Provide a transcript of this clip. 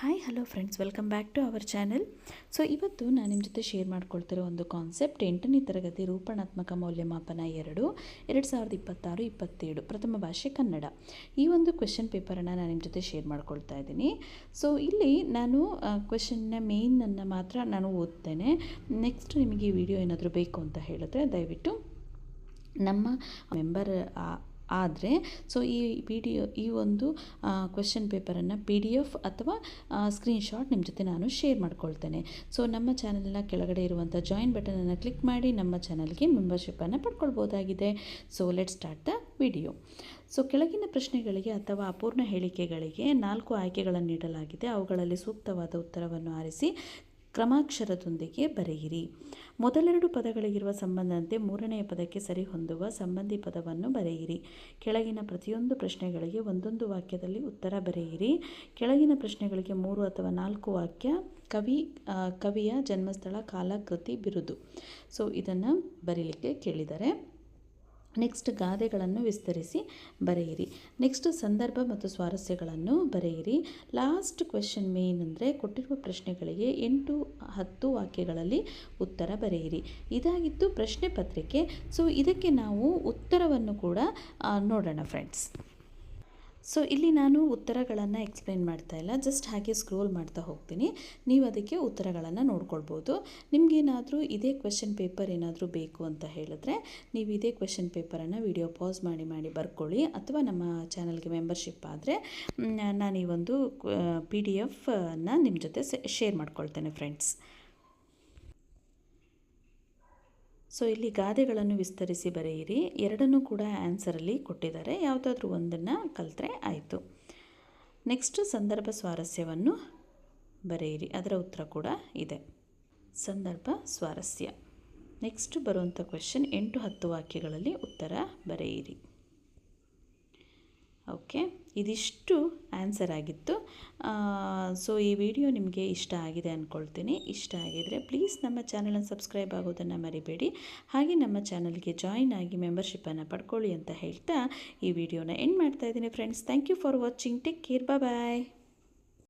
Hi hello friends, welcome back to our channel. So ಇವತ್ತು ನಾನು ನಿಮ್ಮ ಜೊತೆ ಶೇರ್ ಮಾಡ್ಕೊಳ್ತಿರೋ ಒಂದು ಕಾನ್ಸೆಪ್ಟ್ 8ನೇ ತರಗತಿ ರೂಪಣಾತ್ಮಕ ಮೌಲ್ಯಮಾಪನ 2 2026-27 ಪ್ರಥಮ ಭಾಷೆ ಕನ್ನಡ. ಈ ಒಂದು ಕ್ವೆಶ್ಚನ್ ಪೇಪರನ್ನು ನಾನು ನಿಮ್ಮ ಜೊತೆ ಶೇರ್ ಮಾಡ್ಕೊಳ್ತಾ ಇದ್ದೀನಿ. ಸೊ ಇಲ್ಲಿ ನಾನು ಕ್ವೆಶ್ಚನ್ನ ಮೇಯ್ನನ್ನು ಮಾತ್ರ ನಾನು ಓದ್ತೇನೆ. ನೆಕ್ಸ್ಟ್ ನಿಮಗೆ ಈ ವಿಡಿಯೋ ಏನಾದರೂ ಬೇಕು ಅಂತ ಹೇಳಿದ್ರೆ ದಯವಿಟ್ಟು ನಮ್ಮ ಮೆಂಬರ್ ಆದರೆ ಸೊ ಈ ಒಂದು ಕ್ವೆಶ್ಚನ್ ಪೇಪರನ್ನು PDF ಅಥವಾ ಸ್ಕ್ರೀನ್ಶಾಟ್ ನಿಮ್ಮ ಜೊತೆ ನಾನು ಶೇರ್ ಮಾಡ್ಕೊಳ್ತೇನೆ. ಸೊ ನಮ್ಮ ಚಾನಲ್ನ ಕೆಳಗಡೆ ಇರುವಂಥ ಜಾಯಿನ್ ಬಟನನ್ನು ಕ್ಲಿಕ್ ಮಾಡಿ ನಮ್ಮ ಚಾನಲ್ಗೆ ಮೆಂಬರ್ಶಿಪ್ಪನ್ನು ಪಡ್ಕೊಳ್ಬೋದಾಗಿದೆ. So let start the video. So ಕೆಳಗಿನ ಪ್ರಶ್ನೆಗಳಿಗೆ ಅಥವಾ ಅಪೂರ್ಣ ಹೇಳಿಕೆಗಳಿಗೆ 4 ಆಯ್ಕೆಗಳನ್ನು ನೀಡಲಾಗಿದೆ. ಅವುಗಳಲ್ಲಿ ಸೂಕ್ತವಾದ ಉತ್ತರವನ್ನು ಆರಿಸಿ ಕ್ರಮಾಕ್ಷರದೊಂದಿಗೆ ಬರೆಯಿರಿ. ಮೊದಲೆರಡು ಪದಗಳಿಗಿರುವ ಸಂಬಂಧದಂತೆ ಮೂರನೆಯ ಪದಕ್ಕೆ ಸರಿಹೊಂದುವ ಸಂಬಂಧಿ ಪದವನ್ನು ಬರೆಯಿರಿ. ಕೆಳಗಿನ ಪ್ರತಿಯೊಂದು ಪ್ರಶ್ನೆಗಳಿಗೆ ಒಂದೊಂದು ವಾಕ್ಯದಲ್ಲಿ ಉತ್ತರ ಬರೆಯಿರಿ. ಕೆಳಗಿನ ಪ್ರಶ್ನೆಗಳಿಗೆ 3 ಅಥವಾ 4 ವಾಕ್ಯ, ಕವಿಯ ಜನ್ಮಸ್ಥಳ, ಕಾಲ, ಕೃತಿ, ಬಿರುದು. ಸೊ ಇದನ್ನು ಬರೀಲಿಕ್ಕೆ ಕೇಳಿದ್ದಾರೆ. ನೆಕ್ಸ್ಟ್ ಗಾದೆಗಳನ್ನು ವಿಸ್ತರಿಸಿ ಬರೆಯಿರಿ. ನೆಕ್ಸ್ಟ್ ಸಂದರ್ಭ ಮತ್ತು ಸ್ವಾರಸ್ಯಗಳನ್ನು ಬರೆಯಿರಿ. ಲಾಸ್ಟ್ ಕ್ವೆಶ್ಚನ್ ಮೇನ್ ಅಂದರೆ ಕೊಟ್ಟಿರುವ ಪ್ರಶ್ನೆಗಳಿಗೆ 8-10 ವಾಕ್ಯಗಳಲ್ಲಿ ಉತ್ತರ ಬರೆಯಿರಿ. ಇದಾಗಿತ್ತು ಪ್ರಶ್ನೆ ಪತ್ರಿಕೆ. ಸೊ ಇದಕ್ಕೆ ನಾವು ಉತ್ತರವನ್ನು ಕೂಡ ನೋಡೋಣ ಫ್ರೆಂಡ್ಸ್. ಸೊ ಇಲ್ಲಿ ನಾನು ಉತ್ತರಗಳನ್ನು ಎಕ್ಸ್ಪ್ಲೇನ್ ಮಾಡ್ತಾ ಇಲ್ಲ, ಜಸ್ಟ್ ಹಾಗೆ ಸ್ಕ್ರೋಲ್ ಮಾಡ್ತಾ ಹೋಗ್ತೀನಿ. ನೀವು ಅದಕ್ಕೆ ಉತ್ತರಗಳನ್ನು ನೋಡ್ಕೊಳ್ಬೋದು. ನಿಮಗೇನಾದರೂ ಇದೇ ಕ್ವೆಶ್ಚನ್ ಪೇಪರ್ ಏನಾದರೂ ಬೇಕು ಅಂತ ಹೇಳಿದ್ರೆ ನೀವು ಇದೇ ಕ್ವೆಶ್ಚನ್ ಪೇಪರನ್ನು ವಿಡಿಯೋ ಪಾಸ್ ಮಾಡಿ ಬರ್ಕೊಳ್ಳಿ. ಅಥವಾ ನಮ್ಮ ಚಾನಲ್ಗೆ ಮೆಂಬರ್ಶಿಪ್ ಆದರೆ ನಾನು ಈ ಒಂದು PDF ಅನ್ನು ನಿಮ್ಮ ಜೊತೆ ಶೇರ್ ಮಾಡ್ಕೊಳ್ತೇನೆ ಫ್ರೆಂಡ್ಸ್. ಸೊ ಇಲ್ಲಿ ಗಾದೆಗಳನ್ನು ವಿಸ್ತರಿಸಿ ಬರೆಯಿರಿ. ಎರಡನ್ನೂ ಕೂಡ ಆನ್ಸರಲ್ಲಿ ಕೊಟ್ಟಿದ್ದಾರೆ, ಯಾವುದಾದ್ರೂ ಒಂದನ್ನು ಕಲಿತ್ರೆ ಆಯಿತು. ನೆಕ್ಸ್ಟ್ ಸಂದರ್ಭ ಸ್ವಾರಸ್ಯವನ್ನು ಬರೆಯಿರಿ. ಅದರ ಉತ್ತರ ಕೂಡ ಇದೆ, ಸಂದರ್ಭ ಸ್ವಾರಸ್ಯ. ನೆಕ್ಸ್ಟ್ ಬರುವಂಥ ಕ್ವೆಶ್ಚನ್ 8-10 ವಾಕ್ಯಗಳಲ್ಲಿ ಉತ್ತರ ಬರೆಯಿರಿ. ಓಕೆ, ಇದಿಷ್ಟು ಆನ್ಸರ್ ಆಗಿತ್ತು. ಸೊ ಈ ವಿಡಿಯೋ ನಿಮಗೆ ಇಷ್ಟ ಆಗಿದೆ ಅಂದ್ಕೊಳ್ತೀನಿ. ಇಷ್ಟ ಆಗಿದರೆ ಪ್ಲೀಸ್ ನಮ್ಮ ಚಾನಲನ್ನು ಸಬ್ಸ್ಕ್ರೈಬ್ ಆಗೋದನ್ನು ಮರಿಬೇಡಿ. ಹಾಗೆ ನಮ್ಮ ಚಾನಲ್ಗೆ ಜಾಯಿನ್ ಆಗಿ ಮೆಂಬರ್ಶಿಪ್ಪನ್ನು ಪಡ್ಕೊಳ್ಳಿ ಅಂತ ಹೇಳ್ತಾ ಈ ವಿಡಿಯೋನ ಎಂಡ್ ಮಾಡ್ತಾ ಇದ್ದೀನಿ friends. Thank you for watching. Take care. Bye.